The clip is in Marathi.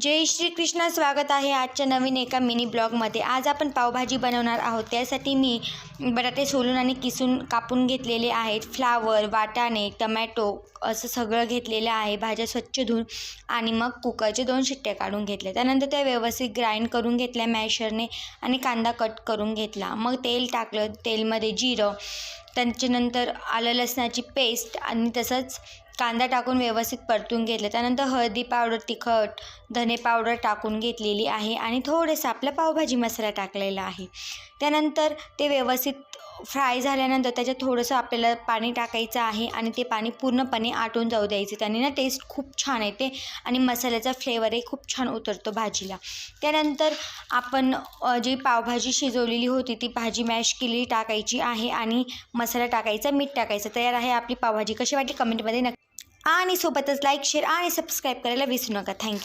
जय श्री कृष्ण. स्वागत आहे आजच्या नवीन एका मिनी ब्लॉगमध्ये. आज आपण पावभाजी बनवणार आहोत. त्यासाठी मी बटाटे सोलून आणि किसून कापून घेतलेले आहेत. फ्लावर, वाटाणे, टमॅटो असं सगळं घेतलेलं आहे. भाज्या स्वच्छ धुवून आणि मग कुकरचे 2 शिट्ट्या काढून घेतल्या. त्यानंतर त्या व्यवस्थित ग्राइंड करून घेतल्या मॅशरने आणि कांदा कट करून घेतला. मग तेल टाकलं. तेलमध्ये जिरं, त्याच्यानंतर आलं लसणाची पेस्ट आणि तसंच कांदा टाकून व्यवस्थित परतून घेतलं. त्यानंतर हळदी पावडर, तिखट, धने पावडर टाकून घेतलेली आहे आणि थोडंसं आपला पावभाजी मसाला टाकलेला आहे. त्यानंतर ते व्यवस्थित फ्राय झाल्यानंतर त्याच्यात थोडंसं आपल्याला पाणी टाकायचं आहे आणि ते पाणी पूर्णपणे आटून जाऊ द्यायचं. त्याने ना टेस्ट खूप छान येते आणि मसाल्याचा फ्लेवरही खूप छान उतरतो भाजीला. त्यानंतर आपण जी पावभाजी शिजवलेली होती ती भाजी मॅश केलेली टाकायची आहे आणि मसाला टाकायचा, मीठ टाकायचं. तयार आहे आपली पावभाजी. कशी वाटली कमेंटमध्ये नक्की आणि सोबतच लाईक, शेअर आणि सबस्क्राईब करायला विसरू नका. थँक्यू.